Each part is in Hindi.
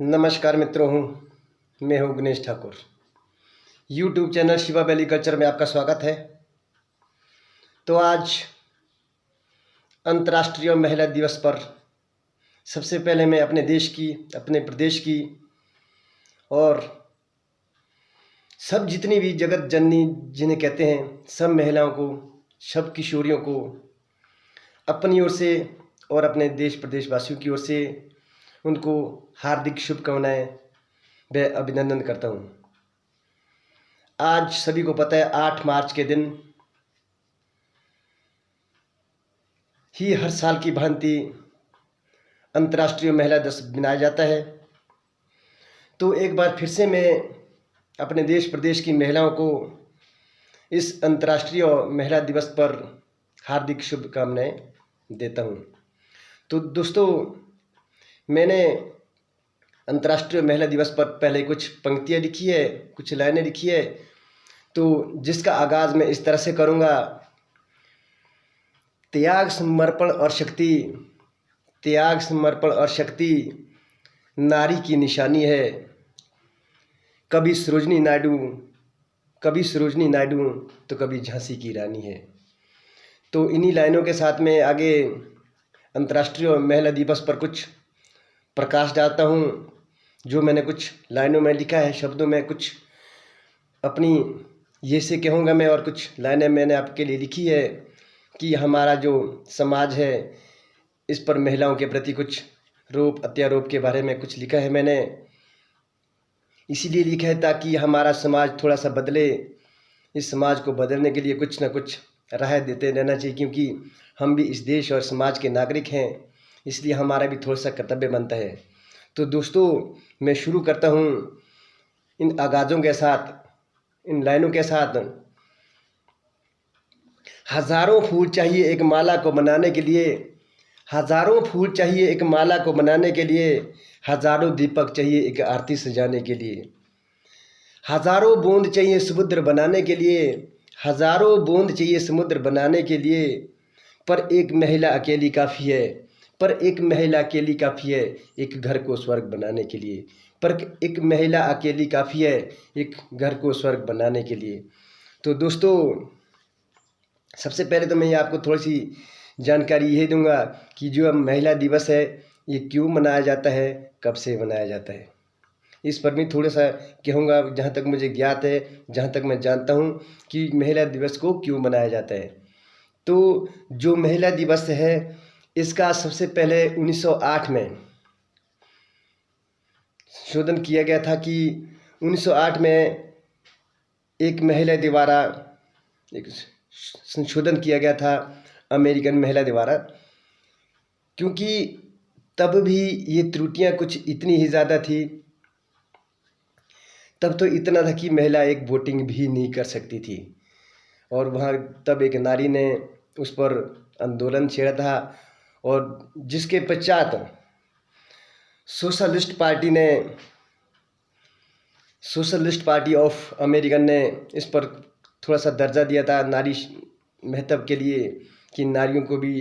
नमस्कार मित्रों, मैं हूं Ganesh Thakur. YouTube channel Shiva valley culture में आपका स्वागत है। तो आज अंतर्राष्ट्रीय महिला दिवस पर सबसे पहले मैं अपने देश की, अपने प्रदेश की और सब जितनी भी जगत जननी जिन्हें कहते हैं, सब महिलाओं को, सब किशोरियों को अपनी ओर से और अपने देश प्रदेशवासियों की ओर से उनको हार्दिक शुभकामनाएं व अभिनंदन करता हूं। आज सभी को पता है 8 मार्च के दिन ही हर साल की भांति अंतर्राष्ट्रीय महिला दिवस मनाया जाता है। तो एक बार फिर से मैं अपने देश प्रदेश की महिलाओं को इस अंतर्राष्ट्रीय महिला दिवस पर हार्दिक शुभकामनाएं देता हूं। तो दोस्तों, मैंने अंतर्राष्ट्रीय महिला दिवस पर पहले कुछ पंक्तियाँ लिखी है, कुछ लाइनें लिखी है, तो जिसका आगाज़ मैं इस तरह से करूँगा। त्याग समर्पण और शक्ति, त्याग समर्पण और शक्ति नारी की निशानी है। कभी सरोजनी नायडू, कभी सरोजनी नायडू तो कभी झांसी की रानी है। तो इन्हीं लाइनों के साथ में आगे अंतर्राष्ट्रीय महिला दिवस पर कुछ प्रकाश डालता हूँ। जो मैंने कुछ लाइनों में लिखा है, शब्दों में कुछ अपनी ये से कहूँगा मैं, और कुछ लाइनें मैंने आपके लिए लिखी है कि हमारा जो समाज है इस पर महिलाओं के प्रति कुछ रोप अत्यारोप के बारे में कुछ लिखा है मैंने। इसीलिए लिखा है ताकि हमारा समाज थोड़ा सा बदले। इस समाज को बदलने के लिए कुछ ना कुछ राह देते रहना चाहिए, क्योंकि हम भी इस देश और समाज के नागरिक हैं, इसलिए हमारा भी थोड़ा सा कर्तव्य बनता है। तो दोस्तों, मैं शुरू करता हूँ इन आगाज़ों के साथ, इन लाइनों के साथ। हजारों फूल चाहिए एक माला को बनाने के लिए, हजारों फूल चाहिए एक माला को बनाने के लिए, हजारों दीपक चाहिए एक आरती सजाने के लिए। हजारों बूंद चाहिए समुद्र बनाने के लिए, हजारों बूंद चाहिए समुद्र बनाने के लिए, पर एक महिला अकेली काफ़ी है, पर एक महिला अकेली काफ़ी है एक घर को स्वर्ग बनाने के लिए, पर एक महिला अकेली काफ़ी है एक घर को स्वर्ग बनाने के लिए। तो दोस्तों, सबसे पहले तो मैं ये आपको थोड़ी सी जानकारी ये दूंगा कि जो महिला दिवस है ये क्यों मनाया जाता है, कब से मनाया जाता है, इस पर भी थोड़ा सा कहूँगा। जहाँ तक मुझे ज्ञात है, जहाँ तक मैं जानता हूँ कि महिला दिवस को क्यों मनाया जाता है। तो जो महिला दिवस है इसका सबसे पहले 1908 में संशोधन किया गया था कि 1908 में एक महिला द्वारा एक संशोधन किया गया था अमेरिकन महिला द्वारा, क्योंकि तब भी ये त्रुटियां कुछ इतनी ही ज़्यादा थी। तब तो इतना था कि महिला एक वोटिंग भी नहीं कर सकती थी, और वहाँ तब एक नारी ने उस पर आंदोलन छेड़ा था, और जिसके पश्चात सोशलिस्ट पार्टी ऑफ अमेरिकन ने इस पर थोड़ा सा दर्जा दिया था नारी महत्व के लिए, कि नारियों को भी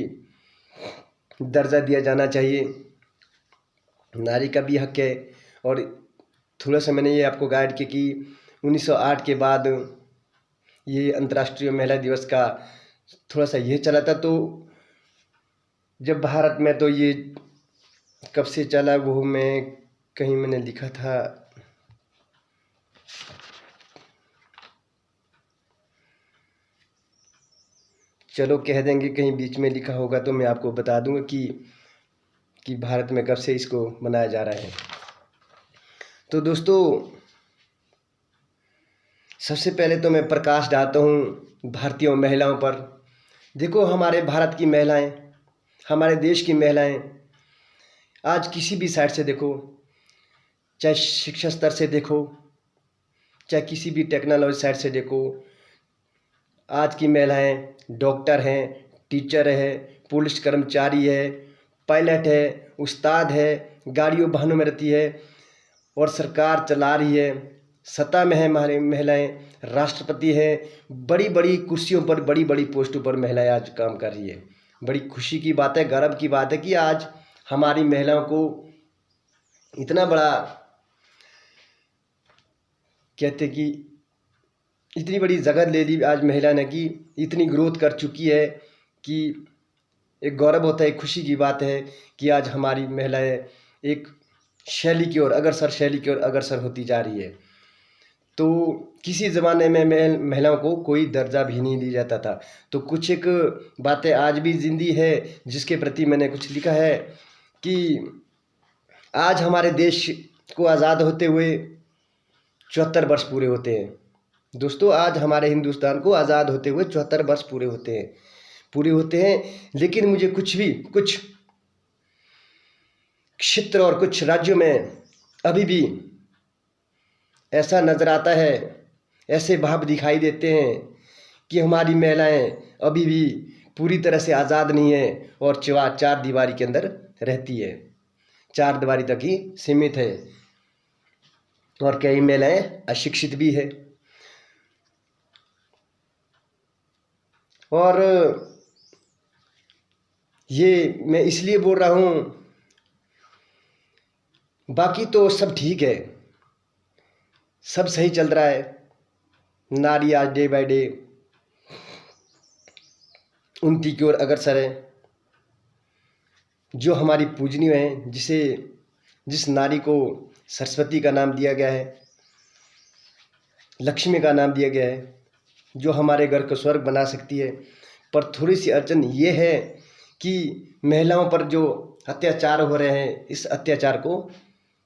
दर्जा दिया जाना चाहिए, नारी का भी हक है। और थोड़ा सा मैंने ये आपको गाइड किया कि 1908 के बाद ये अंतर्राष्ट्रीय महिला दिवस का थोड़ा सा ये चला था। तो जब भारत में, तो ये कब से चला वो मैं कहीं मैंने लिखा था, चलो कह देंगे, कहीं बीच में लिखा होगा तो मैं आपको बता दूंगा कि भारत में कब से इसको मनाया जा रहा है। तो दोस्तों, सबसे पहले तो मैं प्रकाश डालता हूँ भारतीय महिलाओं पर। देखो, हमारे भारत की महिलाएं, हमारे देश की महिलाएं आज किसी भी साइड से देखो, चाहे शिक्षा स्तर से देखो, चाहे किसी भी टेक्नोलॉजी साइड से देखो, आज की महिलाएं डॉक्टर हैं, टीचर है, पुलिस कर्मचारी है, पायलट है, उस्ताद है, गाड़ियों वाहनों में रहती है और सरकार चला रही है, सत्ता में है हमारी महिलाएं, राष्ट्रपति है, बड़ी बड़ी कुर्सियों पर, बड़ी बड़ी पोस्टों पर महिलाएं आज काम कर रही है। बड़ी खुशी की बात है, गर्व की बात है कि आज हमारी महिलाओं को इतना बड़ा कहते कि इतनी बड़ी जगह ले ली आज महिला ने कि इतनी ग्रोथ कर चुकी है कि एक गौरव होता है, एक खुशी की बात है कि आज हमारी महिलाएं एक शैली की ओर अग्रसर होती जा रही है। तो किसी ज़माने में महिलाओं को कोई दर्जा भी नहीं दिया जाता था। तो कुछ एक बातें आज भी जिंदी है जिसके प्रति मैंने कुछ लिखा है कि आज हमारे देश को आज़ाद होते हुए 74 वर्ष पूरे होते हैं। दोस्तों, आज हमारे हिंदुस्तान को आज़ाद होते हुए 74 वर्ष पूरे होते हैं। लेकिन मुझे कुछ क्षेत्र और कुछ राज्यों में अभी भी ऐसा नज़र आता है, ऐसे भाव दिखाई देते हैं कि हमारी महिलाएं अभी भी पूरी तरह से आज़ाद नहीं है और चार दीवारी के अंदर रहती है, चार दीवारी तक ही सीमित है। और कई महिलाएं अशिक्षित भी है। और ये मैं इसलिए बोल रहा हूँ, बाकी तो सब ठीक है, सब सही चल रहा है। नारी आज डे बाय डे उन्नति की ओर अग्रसर है। जो हमारी पूजनीय है, जिस नारी को सरस्वती का नाम दिया गया है, लक्ष्मी का नाम दिया गया है, जो हमारे घर को स्वर्ग बना सकती है। पर थोड़ी सी अड़चन ये है कि महिलाओं पर जो अत्याचार हो रहे हैं, इस अत्याचार को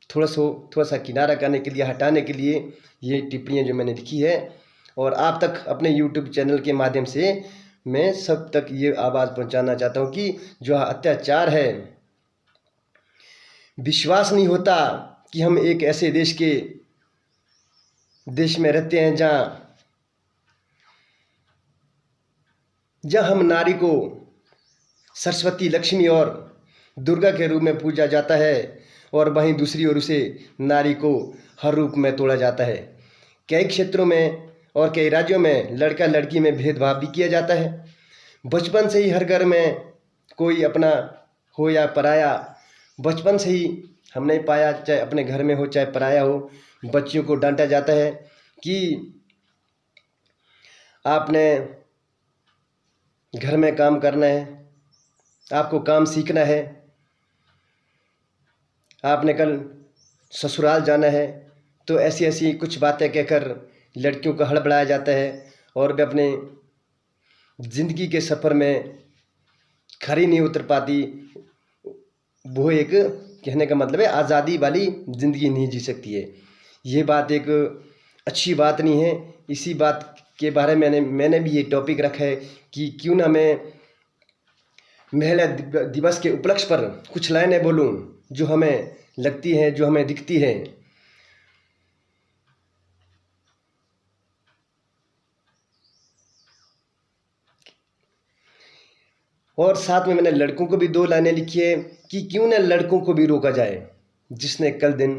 थोड़ा सा किनारा करने के लिए, हटाने के लिए ये टिप्पणियाँ जो मैंने लिखी है। और आप तक अपने YouTube चैनल के माध्यम से मैं सब तक ये आवाज़ पहुंचाना चाहता हूं कि जो अत्याचार है, विश्वास नहीं होता कि हम एक ऐसे देश में रहते हैं जहाँ हम नारी को सरस्वती, लक्ष्मी और दुर्गा के रूप में पूजा जाता है और वहीं दूसरी ओर उसे नारी को हर रूप में तोड़ा जाता है। कई क्षेत्रों में और कई राज्यों में लड़का लड़की में भेदभाव भी किया जाता है। बचपन से ही हर घर में कोई अपना हो या पराया, बचपन से ही हम नहीं पाया, चाहे अपने घर में हो चाहे पराया हो, बच्चियों को डांटा जाता है कि आपने घर में काम करना है, आपको काम सीखना है, आपने कल ससुराल जाना है। तो ऐसी कुछ बातें कहकर लड़कियों को हड़बड़ाया जाता है और वे अपने ज़िंदगी के सफ़र में खरी नहीं उतर पाती। वो एक कहने का मतलब है आज़ादी वाली ज़िंदगी नहीं जी सकती है। ये बात एक अच्छी बात नहीं है। इसी बात के बारे में मैंने भी ये टॉपिक रखा है कि क्यों ना मैं महिला दिवस के उपलक्ष्य पर कुछ लाइनें बोलूं जो हमें लगती हैं, जो हमें दिखती हैं। और साथ में मैंने लड़कों को भी 2 लाइनें लिखी है कि क्यों न लड़कों को भी रोका जाए, जिसने कल दिन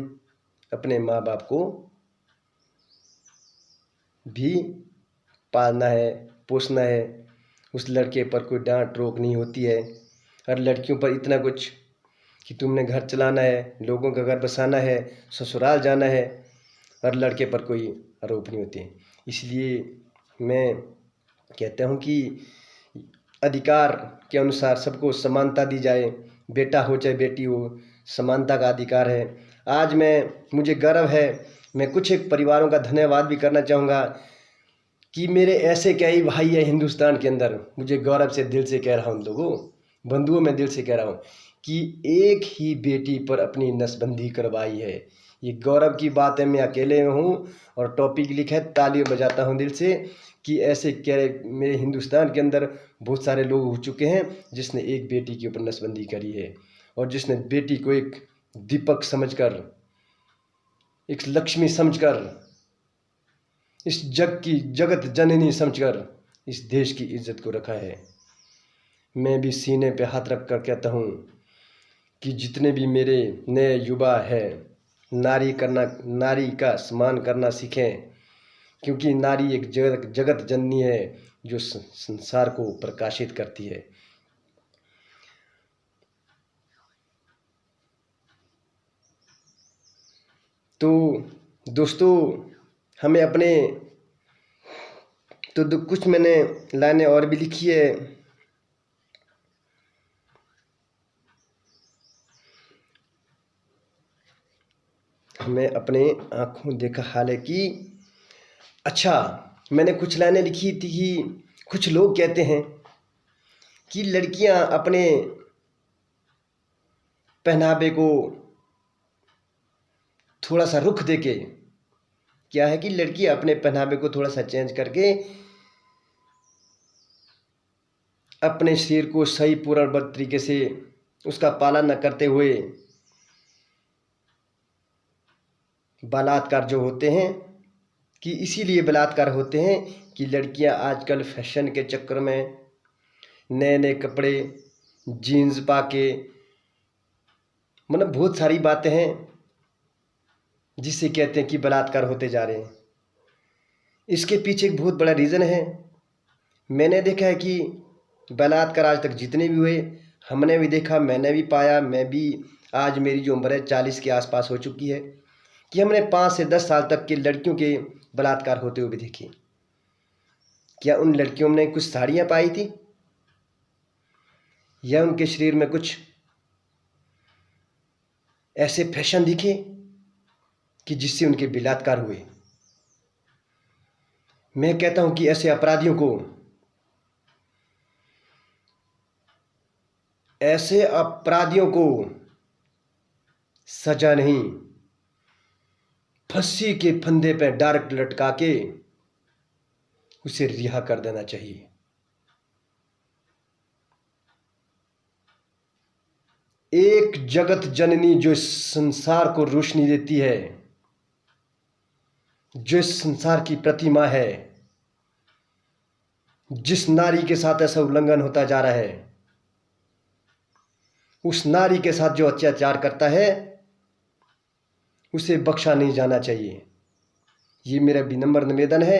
अपने माँ बाप को भी पालना है, पोसना है। उस लड़के पर कोई डांट रोक नहीं होती है। और लड़कियों पर इतना कुछ कि तुमने घर चलाना है, लोगों का घर बसाना है, ससुराल जाना है, और लड़के पर कोई आरोप नहीं होते। इसलिए मैं कहता हूँ कि अधिकार के अनुसार सबको समानता दी जाए, बेटा हो चाहे बेटी हो, समानता का अधिकार है। आज मुझे गर्व है, मैं कुछ एक परिवारों का धन्यवाद भी करना चाहूँगा कि मेरे ऐसे कई भाई है हिंदुस्तान के अंदर। मुझे गौरव से दिल से कह रहा हूँ, लोगों बंधुओं में दिल से कह रहा हूँ कि एक ही बेटी पर अपनी नसबंदी करवाई है। ये गौरव की बात है। मैं अकेले हूँ और टॉपिक लिखा है, तालियां बजाता हूँ दिल से कि ऐसे मेरे हिंदुस्तान के अंदर बहुत सारे लोग हो चुके हैं जिसने एक बेटी के ऊपर नसबंदी करी है और जिसने बेटी को एक दीपक समझकर, एक लक्ष्मी समझकर, इस जगत जननी समझकर इस देश की इज्जत को रखा है। मैं भी सीने पे हाथ रख कर कहता हूँ कि जितने भी मेरे नए युवा हैं, नारी का सम्मान करना सीखें, क्योंकि नारी एक जगत जननी है जो संसार को प्रकाशित करती है। तो दोस्तों हमें अपने तो कुछ मैंने लाइनें और भी लिखी है। हमें अपने आँखों देखा हाल है कि अच्छा, मैंने कुछ लाइनें लिखी थी कि कुछ लोग कहते हैं कि लड़कियां अपने पहनावे को थोड़ा सा रुख देके, क्या है कि लड़कियां अपने पहनावे को थोड़ा सा चेंज करके अपने शरीर को सही पूर्णबद्ध तरीके से उसका पालन न करते हुए बलात्कार जो होते हैं, कि इसीलिए बलात्कार होते हैं कि लड़कियां आजकल फैशन के चक्कर में नए नए कपड़े जीन्स पा के, मतलब बहुत सारी बातें हैं जिससे कहते हैं कि बलात्कार होते जा रहे हैं। इसके पीछे एक बहुत बड़ा रीज़न है। मैंने देखा है कि बलात्कार आज तक जितने भी हुए, हमने भी देखा, मैंने भी पाया, मैं भी आज मेरी जो उम्र है 40 के आसपास हो चुकी है, कि हमने 5 से 10 साल तक के लड़कियों के बलात्कार होते हुए भी देखे। क्या उन लड़कियों ने कुछ साड़ियाँ पाई थी या उनके शरीर में कुछ ऐसे फैशन दिखे कि जिससे उनके बलात्कार हुए? मैं कहता हूं कि ऐसे अपराधियों को सजा नहीं, फांसी के फंदे पे डायरेक्ट लटका के उसे रिहा कर देना चाहिए। एक जगत जननी जो इस संसार को रोशनी देती है, जो इस संसार की प्रतिमा है, जिस नारी के साथ ऐसा उल्लंघन होता जा रहा है, उस नारी के साथ जो अत्याचार करता है उसे बख्शा नहीं जाना चाहिए। ये मेरा विनम्र निवेदन है।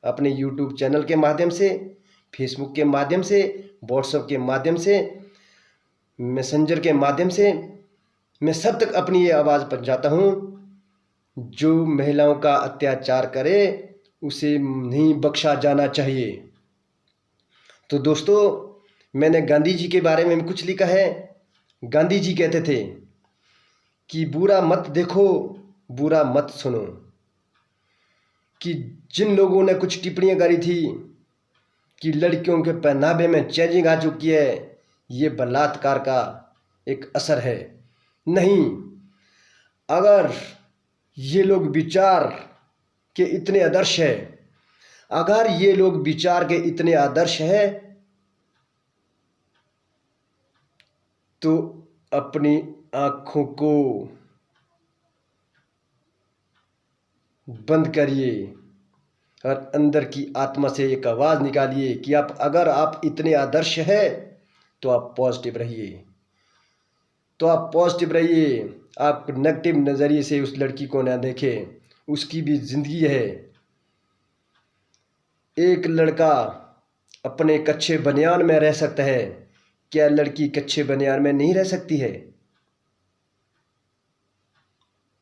अपने यूट्यूब चैनल के माध्यम से, फेसबुक के माध्यम से, व्हाट्सएप के माध्यम से, मैसेंजर के माध्यम से मैं सब तक अपनी ये आवाज़ पहुंचाता हूं। जो महिलाओं का अत्याचार करे उसे नहीं बख्शा जाना चाहिए। तो दोस्तों मैंने गांधी जी के बारे में कुछ लिखा है। गांधी जी कहते थे कि बुरा मत देखो, बुरा मत सुनो। कि जिन लोगों ने कुछ टिप्पणियां करी थी कि लड़कियों के पहनावे में चेंजिंग आ चुकी है, ये बलात्कार का एक असर है। नहीं, अगर ये लोग विचार के इतने आदर्श है, अगर ये लोग विचार के इतने आदर्श है तो अपनी आंखों को बंद करिए और अंदर की आत्मा से एक आवाज़ निकालिए कि अगर आप इतने आदर्श है तो आप पॉजिटिव रहिए, तो आप पॉजिटिव रहिए। आप नेगेटिव नज़रिए से उस लड़की को ना देखें, उसकी भी ज़िंदगी है। एक लड़का अपने कच्चे बनियान में रह सकता है, क्या लड़की कच्चे बनियान में नहीं रह सकती है?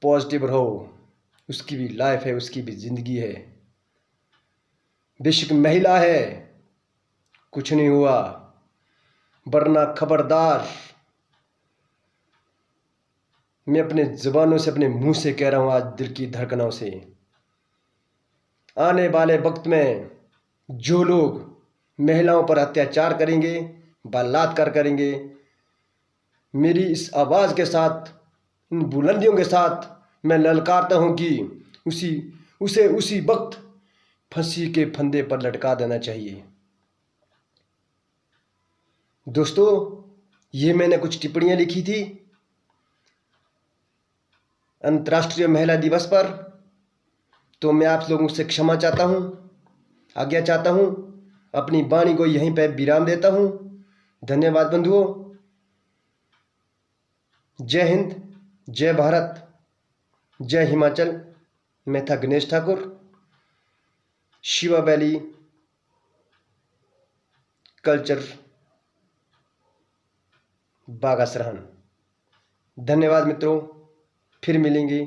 पॉजिटिव रहो, उसकी भी लाइफ है, उसकी भी ज़िंदगी है। बेशक महिला है, कुछ नहीं हुआ, वरना खबरदार। मैं अपने ज़ुबानों से, अपने मुंह से कह रहा हूं, आज दिल की धड़कनों से, आने वाले वक्त में जो लोग महिलाओं पर अत्याचार करेंगे, बलात्कार करेंगे, मेरी इस आवाज़ के साथ, इन बुलंदियों के साथ मैं ललकारता हूं कि उसे उसी वक्त फांसी के फंदे पर लटका देना चाहिए। दोस्तों ये मैंने कुछ टिप्पणियां लिखी थी अंतर्राष्ट्रीय महिला दिवस पर, तो मैं आप लोगों से क्षमा चाहता हूं, आज्ञा चाहता हूं, अपनी वाणी को यहीं पर विराम देता हूं। धन्यवाद बंधुओं। जय हिंद, जय भारत, जय हिमाचल। मैं था गणेश ठाकुर, शिवा वैली कल्चर, बागा सरहन। धन्यवाद मित्रों, फिर मिलेंगे।